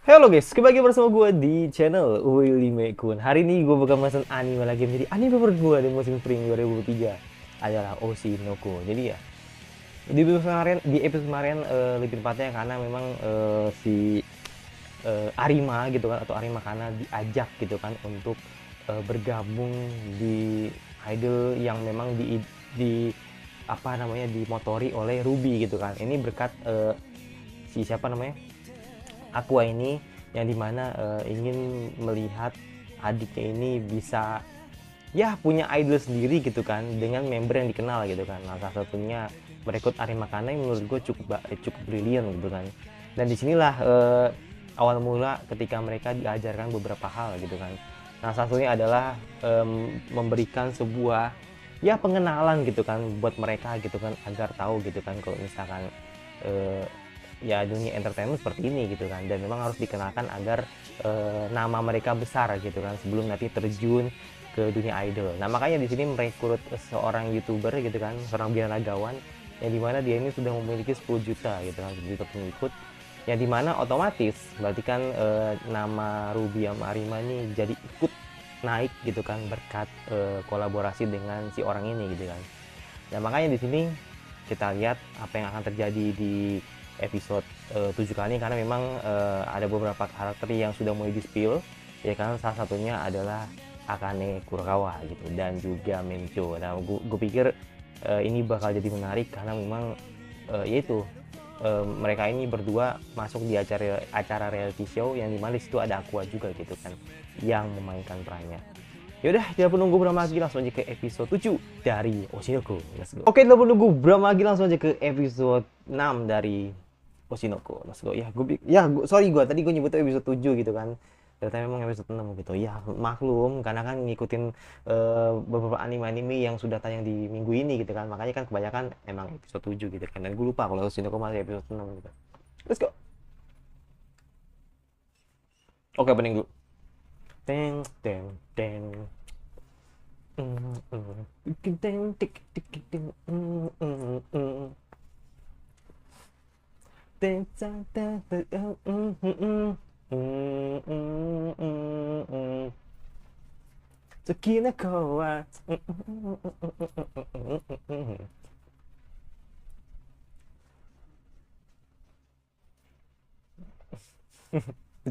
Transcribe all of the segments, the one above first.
Halo guys, kembali lagi bersama gue di channel Willy Mekun. Hari ini gue bakal mesen anime lagi. Jadi anime favorit gue di musim spring 2023 adalah Oshinoko. Jadi ya, di episode kemarin lebih tepatnya karena memang si Arima gitu kan, atau Arima Kana diajak gitu kan untuk bergabung di idol yang memang di apa namanya dimotori oleh Ruby gitu kan. Ini berkat si siapa namanya, Aqua ini, yang dimana ingin melihat adiknya ini bisa ya punya idol sendiri gitu kan, dengan member yang dikenal gitu kan. Nah, salah satunya merekrut Arima Kana yang menurut gue cukup brilian gitu kan. Dan disinilah awal mula ketika mereka diajarkan beberapa hal gitu kan. Nah, salah satunya adalah memberikan sebuah ya pengenalan gitu kan buat mereka gitu kan, agar tahu gitu kan kalau misalkan eh, ya dunia entertainment seperti ini gitu kan, dan memang harus dikenalkan agar nama mereka besar gitu kan sebelum nanti terjun ke dunia idol. Nah, makanya di sini merekrut seorang youtuber gitu kan, seorang biaragawan, yang dimana dia ini sudah memiliki 10 juta gitu kan, 10 juta pengikut, yang dimana otomatis berarti kan nama Ruby sama Arima ini jadi ikut naik gitu kan berkat kolaborasi dengan si orang ini gitu kan. Nah, makanya di sini kita lihat apa yang akan terjadi di episode 7 kali, karena memang ada beberapa karakter yang sudah mulai di-spill ya kan. Salah satunya adalah Akane Kurokawa gitu, dan juga Mencho. Nah, gue pikir ini bakal jadi menarik karena memang yaitu mereka ini berdua masuk di acara reality show yang dimana situ ada Aqua juga gitu kan yang memainkan perannya. Yaudah, tidak perlu nunggu berapa lagi, langsung aja ke episode 7 dari Oshinoko. Let's go. Oke, tidak perlu nunggu berapa lagi, langsung aja ke episode 6 dari Oshinoko. Let's go. Ya, sorry tadi gue nyebut episode 7 gitu kan. Ternyata memang episode 6 gitu. Ya, maklum karena kan ngikutin beberapa anime-anime yang sudah tayang di minggu ini gitu kan. Makanya kan kebanyakan emang episode 7 gitu kan. Dan gue lupa kalau Oshinoko masih episode 6 gitu. Let's go. Oke, opening dulu. Teng teng teng.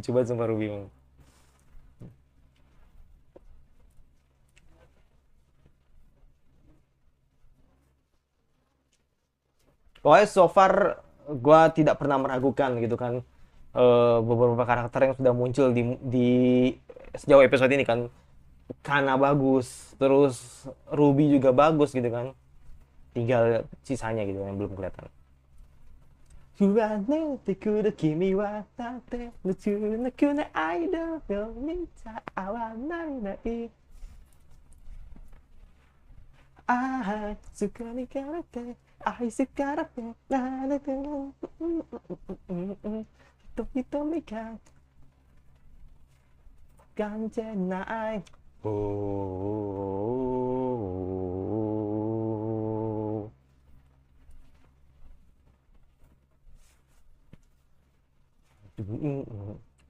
Coba sumpah Ruby. Pokoknya so far gue tidak pernah meragukan gitu kan beberapa karakter yang sudah muncul di sejauh episode ini kan. Kana bagus, terus Ruby juga bagus gitu kan. Tinggal sisanya gitu yang belum kelihatan. Ah, suka nih karakter, I suka karakter, nah, nah, Toki Tomika, Kanjenai. Oh.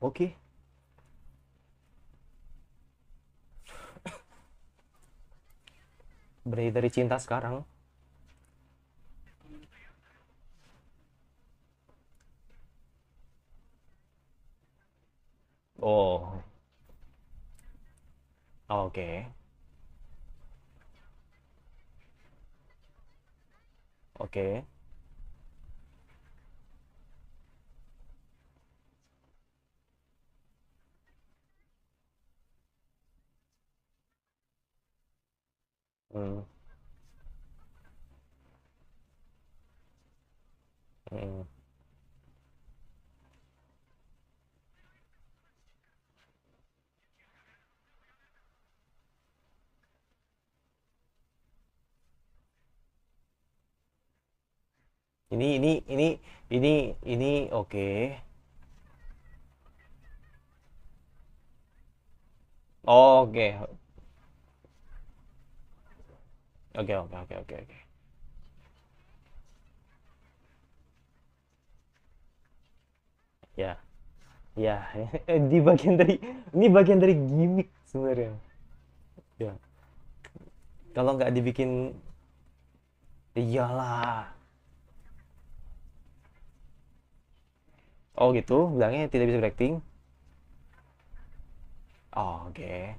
Oke. Berarti dari cinta sekarang. Oh, oke. Oke. Hmm. Hmm. Ini oke. Oke. Oke. Ya. Ya, di bagian dari ini bagian dari gimmick sebenarnya. Ya, kalau nggak dibikin, iyalah. Oh gitu, bilangnya tidak bisa berakting. Oh, oke.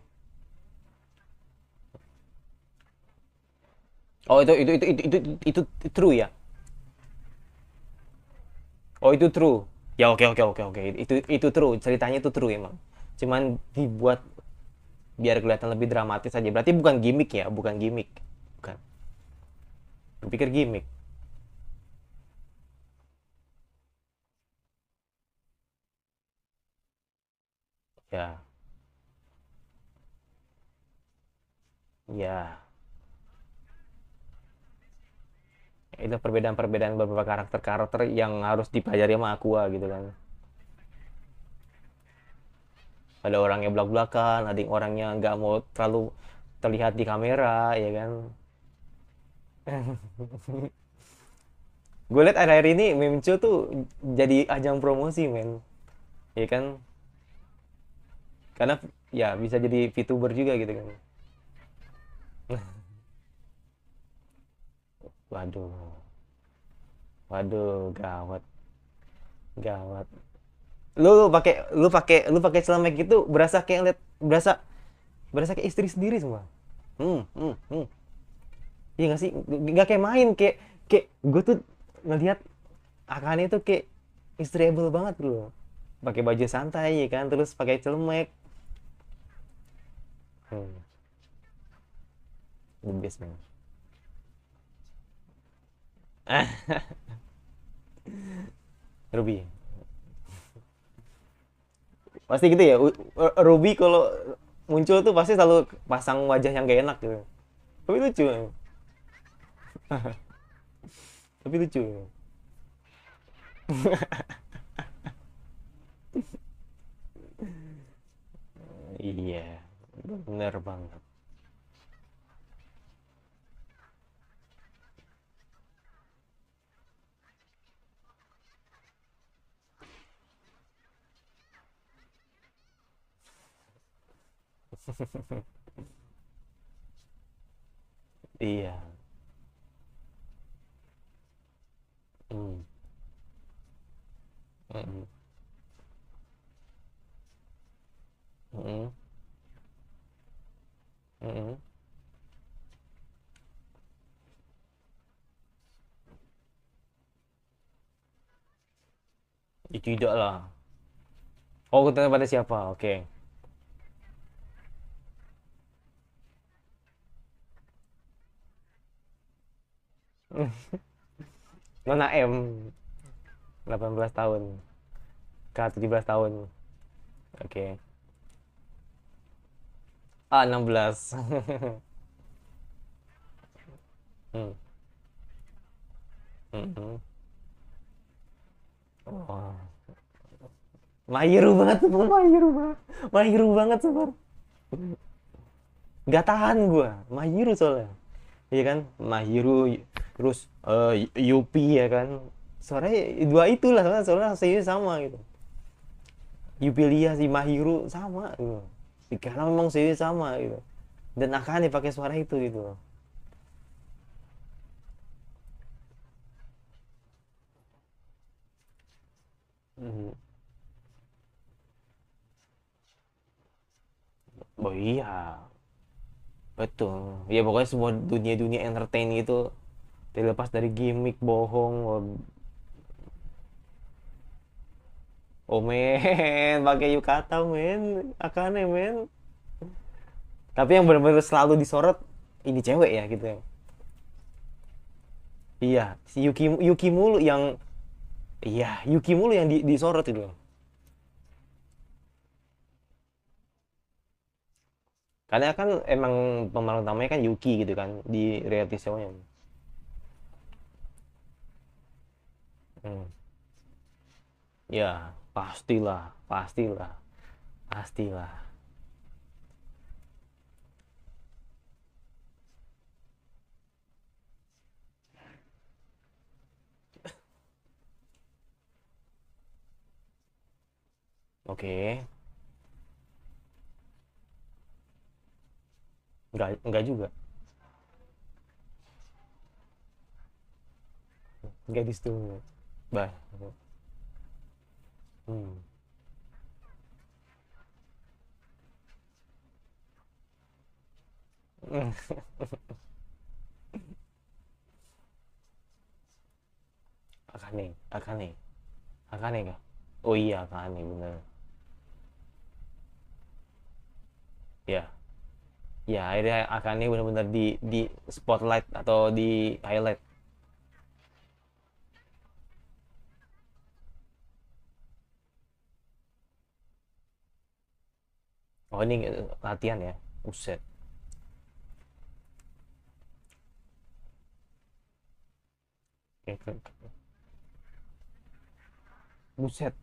Oh itu true ya. Oh itu true. Ya oke oke oke oke. Itu true. Ceritanya itu true emang. Cuman dibuat biar kelihatan lebih dramatis aja. Berarti bukan gimmick ya, bukan gimmick. Bukan. Gue gimmick. Ya, ya. Itu perbedaan-perbedaan beberapa karakter-karakter yang harus dipelajari sama Aqua gitu kan. Ada orangnya belak-belakan, ada yang orangnya nggak mau terlalu terlihat di kamera, ya kan. Gue liat akhir-akhir ini Mimco tuh jadi ajang promosi men, ya kan, karena ya bisa jadi VTuber juga gitu kan. Waduh, waduh, gawat, gawat. Lu pakai celemek gitu berasa kayak liat, berasa berasa kayak istri sendiri semua. Hmm. Iya gak sih, nggak kayak main, kayak kayak gue tuh ngelihat Akane tuh kayak istriable banget loh, pakai baju santai ya kan, terus pakai celemek. Hmm, the best man. Ruby pasti gitu ya. Ruby kalau muncul tuh pasti selalu pasang wajah yang gak enak gitu, tapi lucu. Tapi lucu. Iya, bener banget. Iya. Hmm. Mm-mm. Mm-mm. Mm-mm. Ya, tidak lah. Oh, ketanya pada siapa? Oke. Nona M, 18 tahun. K 17 tahun. Oke. A 16. Hmm. Mm-mm. Oh. Mahiru banget, Mahiru banget. Mahiru banget, Super. Gak tahan gua. Mahiru soalnya. Iya kan? Mahiru, terus Yupi ya kan. Suaranya dua itulah, soalnya saya sama gitu. Yupilia si Mahiru sama gitu. Karena memang saya sama gitu. Dan akan dipakai suara itu gitu. Hmm. Oh iya, betul. Ya pokoknya semua dunia-dunia entertain itu dilepas dari gimmick bohong. Oh, oh men, pakai yukata men, Akane men. Tapi yang benar-benar selalu disorot ini cewek ya gitu ya. Iya, si Yuki mulu yang, iya, Yuki mulu yang disorot itu. Karena kan emang pemeran utamanya kan Yuki gitu kan di reality show-nya. Hmm. Ya, pastilah, pastilah, pastilah. Oke. Enggak juga. Enggak di situ. Bah. Hmm. Akane, Akane, Akane kah? Oh iya, Akane bener. Ya, ya akhirnya Akane bener-bener di spotlight atau di highlight. Oh ini latihan ya, buset. Buset.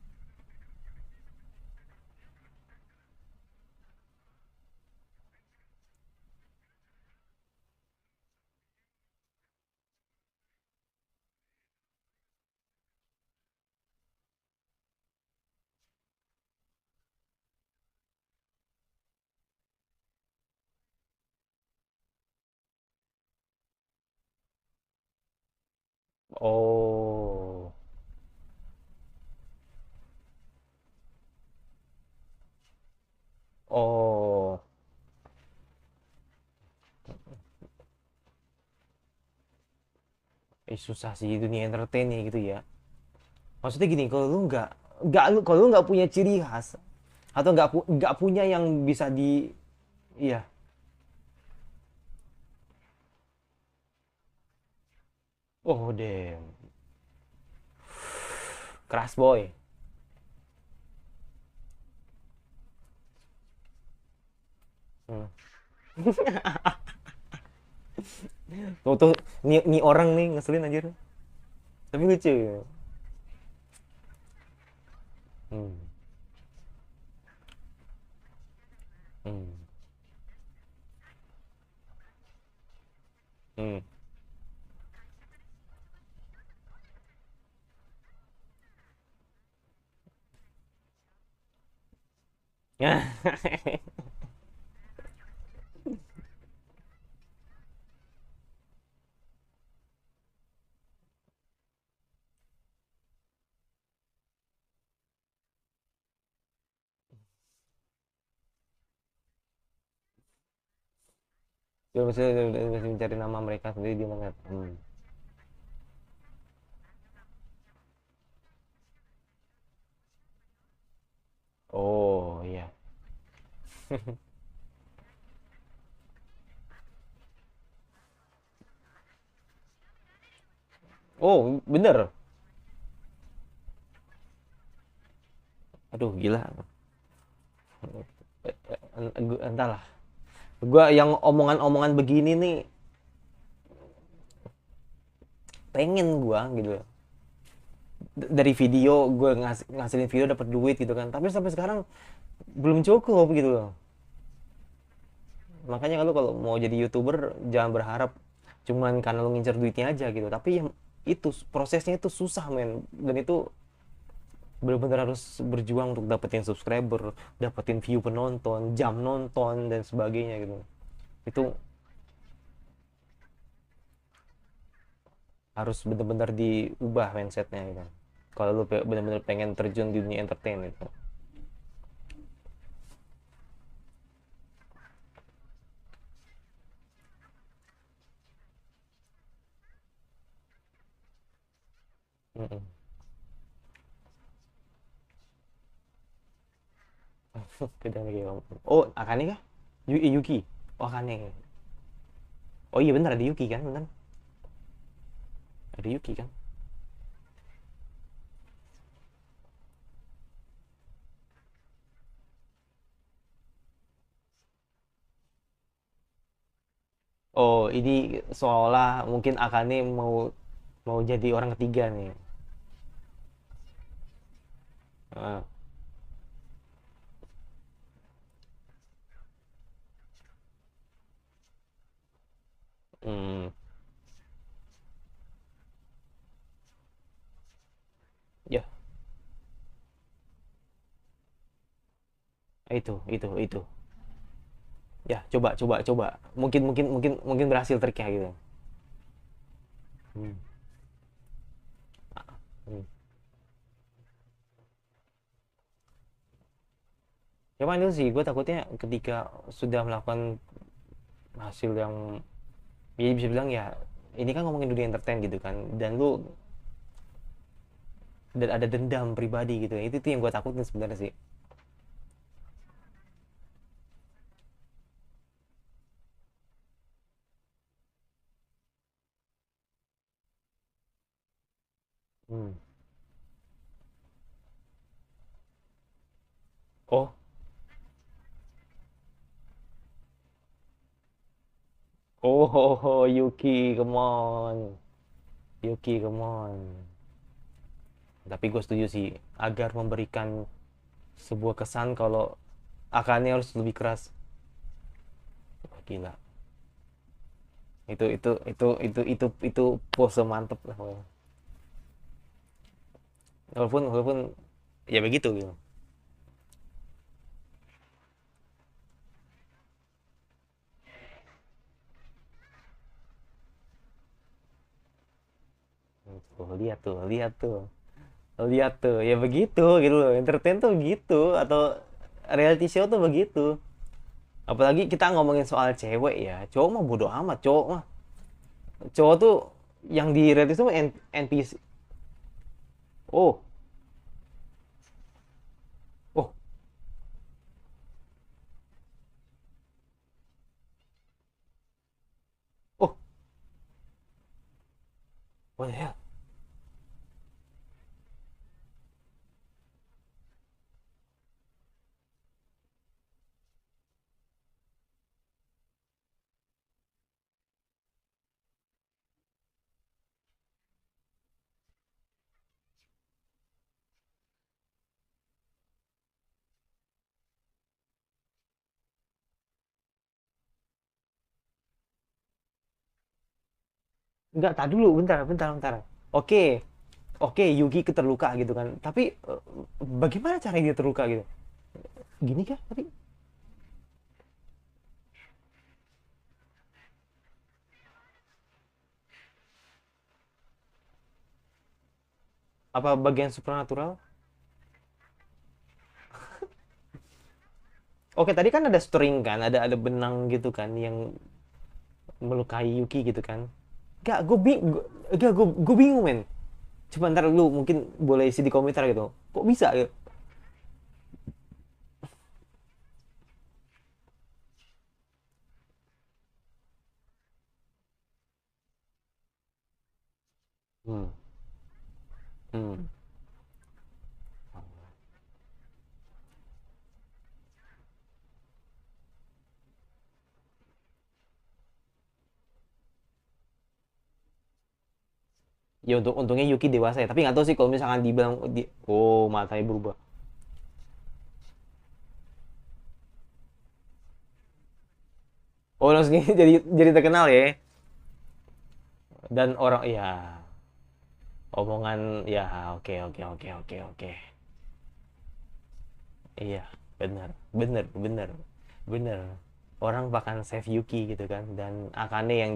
Oh, oh, susah sih dunia entertain ya gitu ya. Maksudnya gini, kalau lu kalau lu nggak punya ciri khas atau nggak punya yang bisa di, iya, oh damn, keras boy. Hmm. Tuh, nih orang nih ngeselin aja. Tapi lucu ya. Hmm. Hmm. Hmm. Dia masih mencari nama mereka sendiri di mana. Hmm. Oh iya. Oh bener. Aduh gila. Entahlah. Gua yang omongan-omongan begini nih pengen gua gitu. Dari video gue ngasilin video dapat duit gitu kan. Tapi sampai sekarang belum cukup gitu loh. Makanya kalau mau jadi YouTuber jangan berharap cuman karena lu ngincer duitnya aja gitu. Tapi yang itu prosesnya itu susah men, dan itu benar-benar harus berjuang untuk dapetin subscriber, dapetin view penonton, jam nonton dan sebagainya gitu. Itu harus benar-benar diubah mindsetnya gitu. Kalau lu benar-benar pengen terjun di dunia entertain gitu. Mm-mm. Beda lagi kamu. Oh, Akane kah? Yuki. Oh, Akane. Oh iya benar ada Yuki kan, benar. Ada Yuki kan? Oh, ini seolah mungkin Akane mau mau jadi orang ketiga nih. Ah, hmm, ya, Itu. Ya, coba. Mungkin berhasil triknya gitu. Hmm. Hmm. Cuman itu sih, gue takutnya ketika sudah melakukan hasil yang, ya bisa bilang ya, ini kan ngomongin dunia entertain gitu kan, dan ada dendam pribadi gitu, itu yang gue takutin sebenarnya sih. Hmm. Oh, Yuki, come on. Yuki, come on. Tapi gue setuju sih, agar memberikan sebuah kesan kalau akannya harus lebih keras. Wah, gila. Itu pose mantep lah. Walaupun ya begitu gitu. Tuh, lihat tuh, ya begitu gitu loh. Entertain tuh gitu, atau reality show tuh begitu. Apalagi kita ngomongin soal cewek ya, cowok mah bodo amat. Cowok tuh yang di reality show NPC. Oh, oh, oh, what the hell. Enggak, tak dulu, bentar. Oke, oke, Yugi terluka gitu kan, tapi bagaimana cara dia terluka gitu, gini kah tapi, apa bagian supernatural? Oke, tadi kan ada string kan, ada benang gitu kan yang melukai Yuki gitu kan. Gak, gue bingung men. Coba ntar lu mungkin boleh isi di komentar gitu, kok bisa gitu. Hmm. Hmm. Ya untungnya Yuki dewasa ya, tapi nggak tahu sih kalau misalkan dibilang oh matanya berubah. Oh langsung jadi terkenal ya, dan orang ya, omongan ya, oke. Iya, benar, benar. Orang bahkan save Yuki gitu kan, dan Akane yang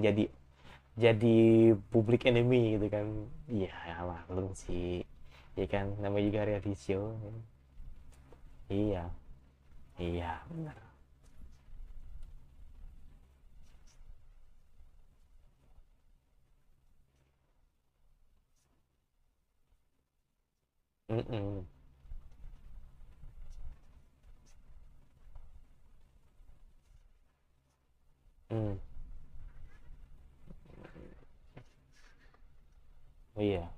jadi public enemy gitu kan. Iya, maklum sih. Iya kan, namanya juga reality show. Iya, iya, benar. Mm-mm. Mm. Oh, iya.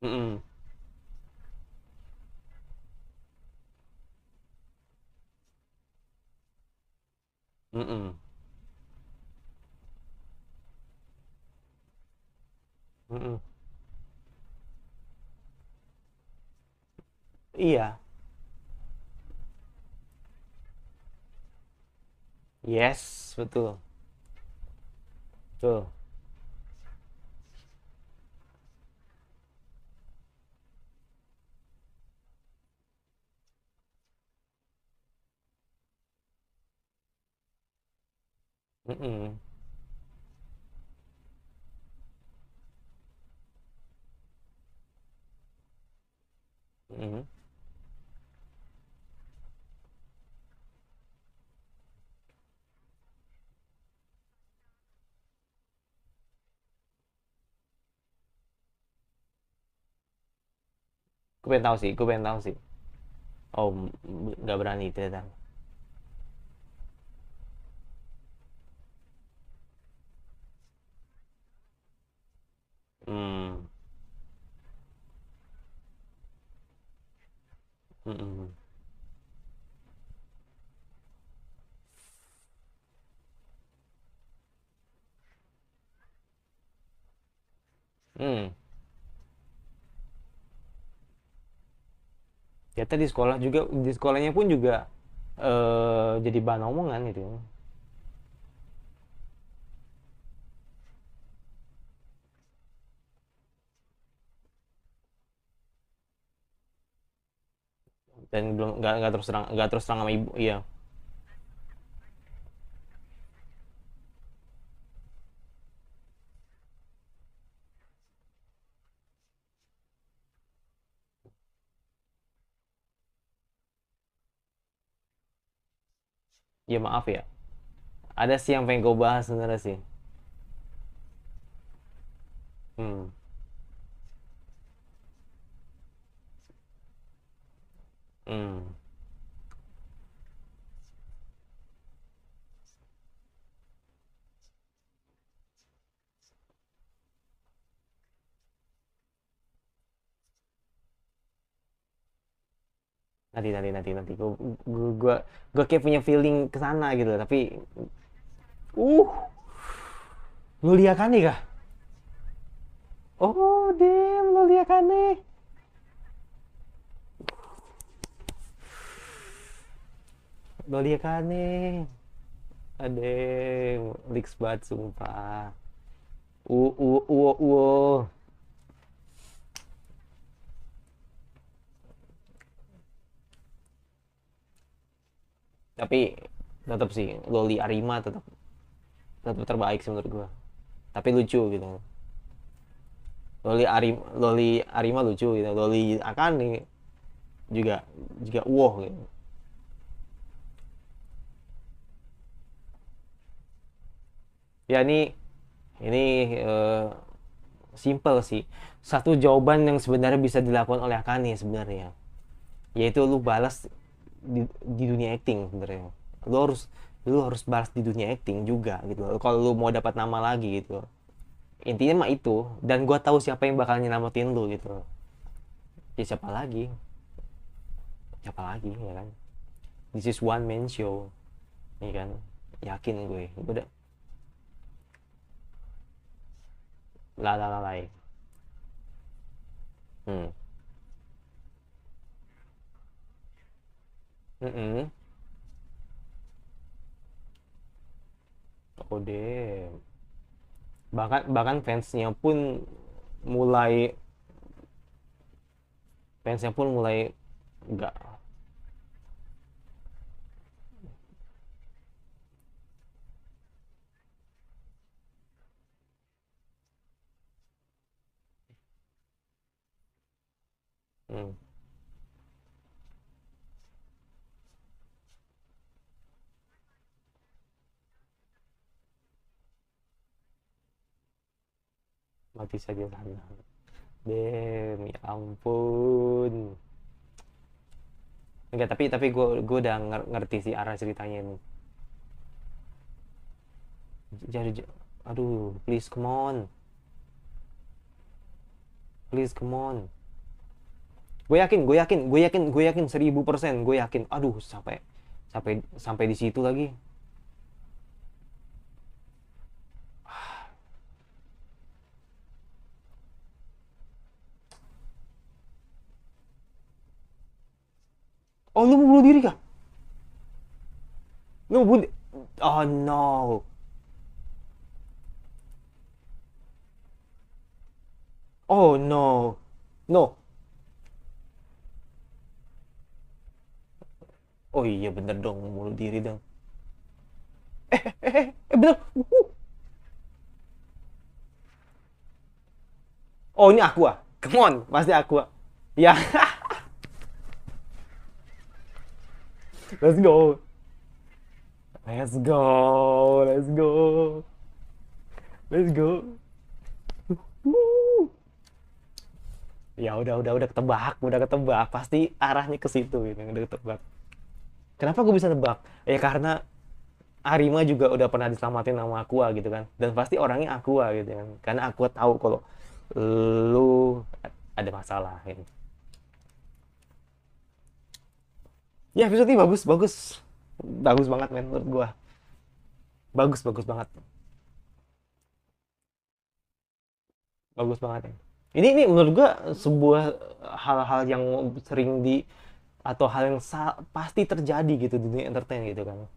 Mm-mm. Mm-mm. Mm-mm. Iya, Yes, betul. Betul. Mm-mm. Mm-mm. Gue pengen tahu sih, gue pengen tahu sih. Oh, nggak berani ternyata. Hmm. Mm-mm. Hmm. Ternyata di sekolah juga, di sekolahnya pun juga jadi bahan omongan gitu. Dan belum nggak terus terang sama ibu, iya. Ya maaf ya. Ada sih yang pengen gue bahas sebenarnya sih. Hmm. Hmm. Nanti gue kayak punya feeling ke sana gitu, tapi uh lu lihat kan nih kah? Oh damn, lu lihat kan nih. Lu lihat kan nih. Adem, leaks banget sumpah. Uh. Tapi tetap sih Loli Arima tetap tetap terbaik sih menurut gue. Tapi lucu gitu. Loli Arima lucu gitu. Loli Akane juga juga wow gitu. Ya ini simple sih. Satu jawaban yang sebenarnya bisa dilakukan oleh Akane sebenarnya, yaitu lu balas di dunia acting sebenarnya. Lu harus lu harus balas di dunia acting juga gitu. Kalau lu mau dapat nama lagi gitu. Intinya mah itu. Dan gua tahu siapa yang bakal nyelamatin lu gitu. Ya siapa lagi? Siapa lagi ya kan? This is one man show, ya kan? Yakin gue udah lah. Hmm. Mm-mm. Oh deh. Bahkan mulai fansnya pun mulai nggak. Hmm, mati saja sana. Damn, ya ampun. Enggak, tapi gue udah ngerti sih arah ceritanya ini. Jadi aduh, please come on. Please come on. Gue yakin 1000%. Gue yakin. Aduh, sampai sampai sampai di situ lagi. Oh, lu mau bunuh diri kah? Lu mau bunuh? Oh no. Oh no. No. Oh iya bener dong, bunuh diri dong. Bener. Oh ini Aqua. Come on, pasti Aqua. Ya, let's go. Let's go. Let's go. Let's go. Woo. Ya udah ketebak, udah ketebak. Pasti arahnya ke situ gitu, udah ketebak. Kenapa gue bisa tebak? Ya karena Arima juga udah pernah diselamatin sama Aqua gitu kan. Dan pasti orangnya Aqua gitu kan. Karena Aqua tahu kalau lu ada masalah gitu. Ya episode ini bagus, bagus. Bagus banget men menurut gua. Bagus, bagus banget. Bagus banget ya. Ini menurut gua sebuah hal-hal yang sering di atau hal yang pasti terjadi gitu di dunia entertain gitu kan.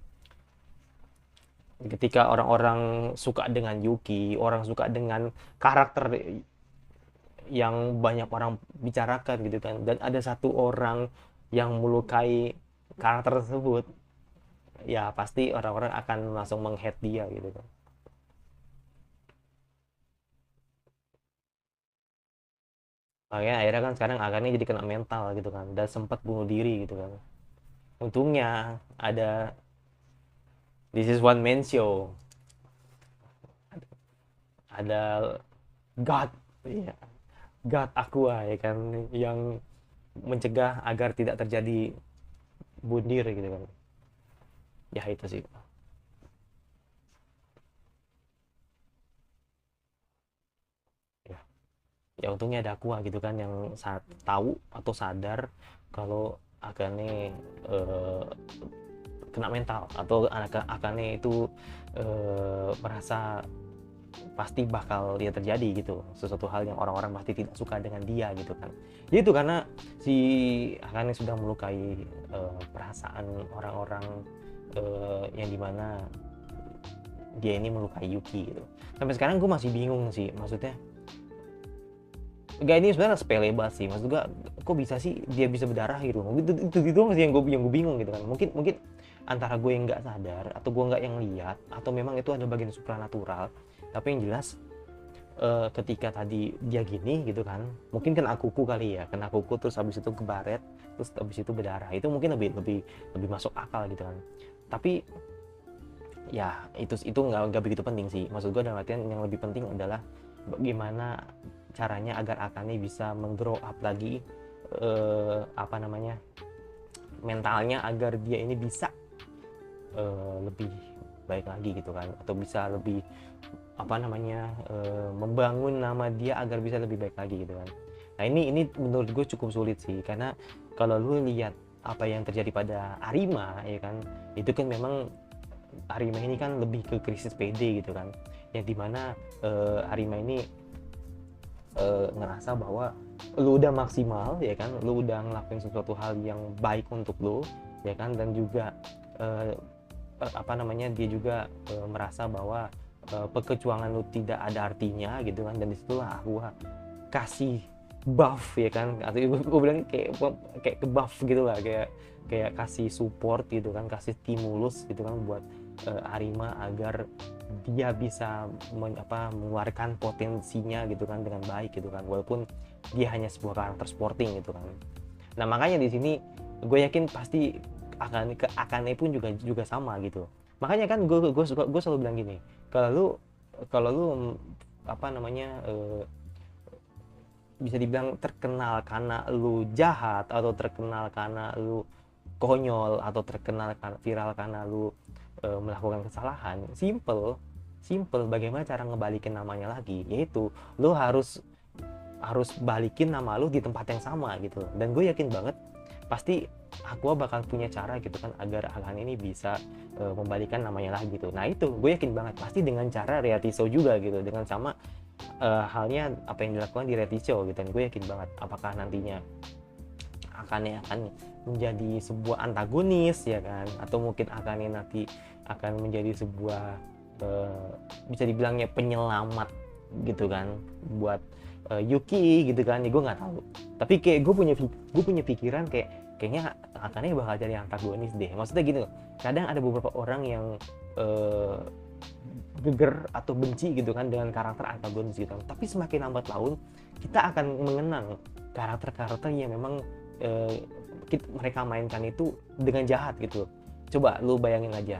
Ketika orang-orang suka dengan Yuki, orang suka dengan karakter yang banyak orang bicarakan gitu kan, dan ada satu orang yang melukai karakter tersebut, ya pasti orang-orang akan langsung meng-hate dia gitu kan. Makanya akhirnya kan sekarang Akane jadi kena mental gitu kan, dan sempat bunuh diri gitu kan. Untungnya ada This is One Man Show, ada God, ya, God Aqua ya kan, yang mencegah agar tidak terjadi bunuh diri gitu kan. Ya itu sih. Ya, ya untungnya ada Aqua gitu kan yang saat tahu atau sadar kalau Akane eh, kena mental, atau Akane itu merasa pasti bakal dia terjadi gitu, sesuatu hal yang orang-orang pasti tidak suka dengan dia gitu kan. Ya itu karena si Akane sudah melukai perasaan orang-orang, yang dimana dia ini melukai Yuki gitu. Sampai sekarang gue masih bingung sih, maksudnya gak, ini sebenarnya sepele banget sih, maksud gue kok bisa sih dia bisa berdarah gitu. Itu masih yang gue bingung gitu kan. Mungkin antara gue yang nggak sadar, atau gue nggak yang lihat, atau memang itu ada bagian supranatural. Tapi yang jelas ketika tadi dia gini gitu kan, mungkin kena kuku kali ya, kena kuku terus habis itu kebaret, terus habis itu berdarah, itu mungkin lebih lebih lebih masuk akal gitu kan. Tapi ya itu nggak begitu penting sih, maksud gue dalam artian yang lebih penting adalah bagaimana caranya agar Akane bisa menggrow up lagi, apa namanya, mentalnya, agar dia ini bisa lebih baik lagi gitu kan, atau bisa lebih apa namanya, membangun nama dia agar bisa lebih baik lagi gitu kan. Nah ini menurut gue cukup sulit sih, karena kalau lu lihat apa yang terjadi pada Arima ya kan, itu kan memang Arima ini kan lebih ke krisis PD gitu kan, yang dimana Arima ini ngerasa bahwa lu udah maksimal ya kan, lu udah ngelakuin sesuatu hal yang baik untuk lu ya kan, dan juga apa namanya, dia juga merasa bahwa pekecuangan lu tidak ada artinya gitu kan, dan disitulah gua kasih buff ya kan, atau gue bilang kayak ke buff gitu lah, kayak kasih support gitu kan, kasih stimulus gitu kan buat Arima agar dia bisa mengeluarkan potensinya gitu kan dengan baik gitu kan, walaupun dia hanya sebuah karakter sporting gitu kan. Nah makanya di sini gue yakin pasti Akane pun juga sama gitu. Makanya kan gue selalu bilang gini, kalau lu apa namanya, bisa dibilang terkenal karena lu jahat, atau terkenal karena lu konyol, atau terkenal viral karena lu melakukan kesalahan, simple bagaimana cara ngebalikin namanya lagi, yaitu lu harus balikin nama lu di tempat yang sama gitu. Dan gue yakin banget pasti Aqua bakal punya cara gitu kan, agar Akane ini bisa membalikan namanya lagi gitu. Nah itu gue yakin banget pasti dengan cara reality show juga gitu, dengan sama halnya apa yang dilakukan di reality show gitu. Dan gue yakin banget apakah nantinya Akane akan menjadi sebuah antagonis ya kan, atau mungkin Akane nanti akan menjadi sebuah bisa dibilangnya penyelamat gitu kan buat Yuki gitu kan, ya gue nggak tahu. Tapi kayak gue punya pikiran kayaknya Akane bakal jadi antagonis deh. Maksudnya gini loh, kadang ada beberapa orang yang geger atau benci gitu kan dengan karakter antagonis gitu. Tapi semakin lambat laun kita akan mengenang karakter-karakter yang memang mereka mainkan itu dengan jahat gitu. Coba lu bayangin aja,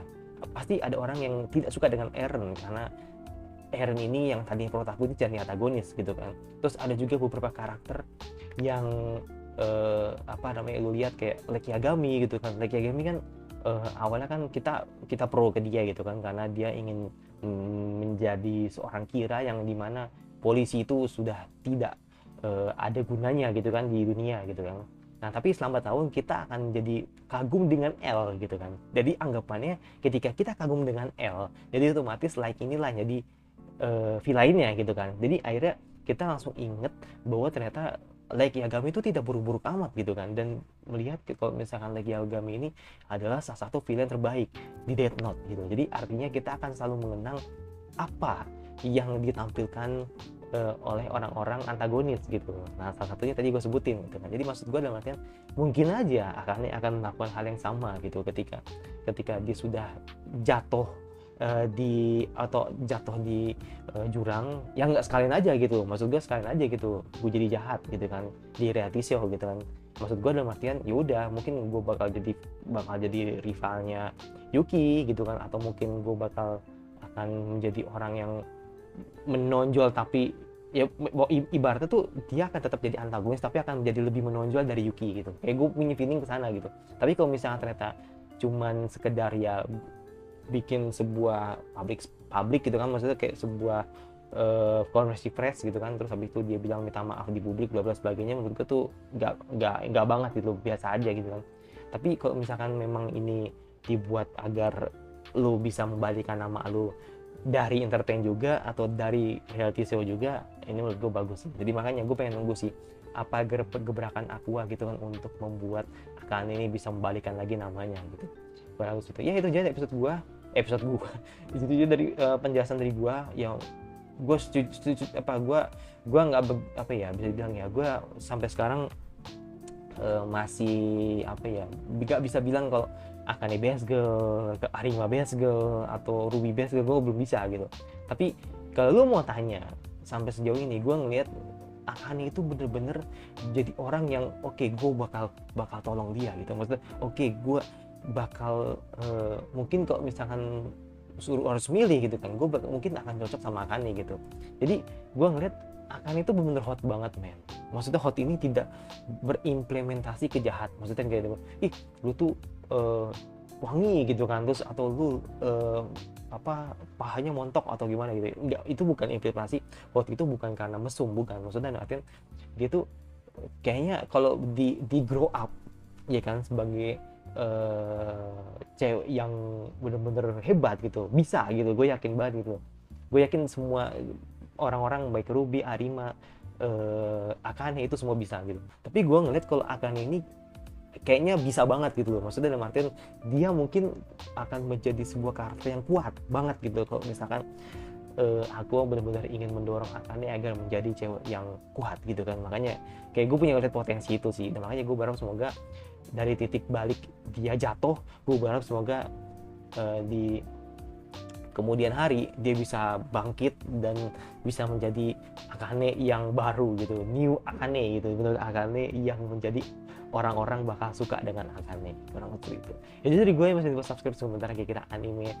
pasti ada orang yang tidak suka dengan Eren karena Eren ini yang tadi protagonis jadi antagonis gitu kan. Terus ada juga beberapa karakter yang lu lihat kayak Leki Yagami gitu kan. Leki Yagami kan awalnya kan kita pro ke dia gitu kan, karena dia ingin menjadi seorang kira yang dimana polisi itu sudah tidak ada gunanya gitu kan di dunia gitu kan. Nah, tapi selama tahun kita akan jadi kagum dengan L gitu kan. Jadi anggapannya ketika kita kagum dengan L, jadi otomatis like inilah jadi villainnya gitu kan. Jadi akhirnya kita langsung inget bahwa ternyata Like Yagami itu tidak buruk-buruk amat gitu kan. Dan melihat kalau misalkan Like Yagami ini adalah salah satu villain terbaik di Death Note gitu. Jadi artinya kita akan selalu mengenang apa yang ditampilkan oleh orang-orang antagonis gitu. Nah, salah satunya tadi gue sebutin gitu kan. Jadi maksud gue dalam artian mungkin aja akan melakukan hal yang sama gitu ketika dia sudah jatuh jatuh di jurang yang nggak sekalian aja gitu. Maksud gue sekalian aja gitu gue jadi jahat gitu kan di reality show gitu kan. Maksud gue dalam artian ya udah mungkin gue bakal jadi rivalnya Yuki gitu kan, atau mungkin gue bakal akan menjadi orang yang menonjol, tapi ya ibaratnya tuh dia akan tetap jadi antagonis tapi akan menjadi lebih menonjol dari Yuki gitu. Kayak gue punya feeling ke sana gitu. Tapi kalau misalnya ternyata cuman sekedar ya bikin sebuah publik gitu kan, maksudnya kayak sebuah konversi press gitu kan, terus habis itu dia bilang minta maaf di publik bla bla sebagainya, menurut gue tuh nggak banget gitu, biasa aja gitu kan. Tapi kalau misalkan memang ini dibuat agar lu bisa membalikan nama lu dari entertain juga atau dari reality show juga, ini menurut gue bagus sih. Jadi makanya gue pengen nunggu sih apa gebrakan Aqua gitu kan untuk membuat Akane ini bisa membalikan lagi namanya gitu. Bagus itu. Ya itu aja episode gua. Itu aja dari penjelasan dari gua yang gua setuju gua nggak bisa dibilang ya, gua sampai sekarang masih nggak bisa bilang kalau Akane best girl, Arima best girl, atau Ruby best girl, gue belum bisa gitu. Tapi kalau lu mau tanya sampai sejauh ini, gue ngeliat Akane itu bener-bener jadi orang yang gue bakal tolong dia gitu. Maksudnya gue bakal mungkin kalau misalkan harus milih gitu kan, gue mungkin akan cocok sama Akane gitu. Jadi gue ngeliat Akane itu bener-bener hot banget men. Maksudnya hot ini tidak berimplementasi ke jahat. Maksudnya kayak lu tuh wangi gitu kan, terus atau lu pahanya montok atau gimana gitu. Enggak, itu bukan implementasi. Hot itu bukan karena mesum, bukan. Maksudnya artinya dia tuh kayaknya kalau di grow up ya kan sebagai cewek yang bener-bener hebat gitu, bisa gitu. Gue yakin banget gitu. Gue yakin semua orang-orang baik Ruby, Arima, Akane itu semua bisa gitu. Tapi gue ngeliat kalau Akane ini kayaknya bisa banget gitu loh. Maksudnya dalam artian dia mungkin akan menjadi sebuah karakter yang kuat banget gitu kalau misalkan aku benar-benar ingin mendorong Akane agar menjadi cewek yang kuat gitu kan. Makanya kayak gue punya lihat potensi itu sih. Dan makanya gue berharap semoga dari titik balik dia jatuh, gue berharap semoga di kemudian hari dia bisa bangkit dan bisa menjadi Akane yang baru gitu, new Akane gitu, benar Akane yang menjadi orang-orang bakal suka dengan Akane, orang seperti itu. Ya jadi gue masih lupa subscribe sebentar, kira-kira anime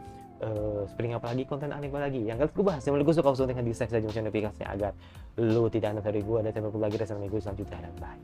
spring apa lagi, konten anime lagi yang kalian gue bahas. Yang gue suka usul dengan di subscribe saja notifikasinya agar lu tidak ada dari gue, dan sampai jumpa lagi di channel gue selanjutnya, dan bye.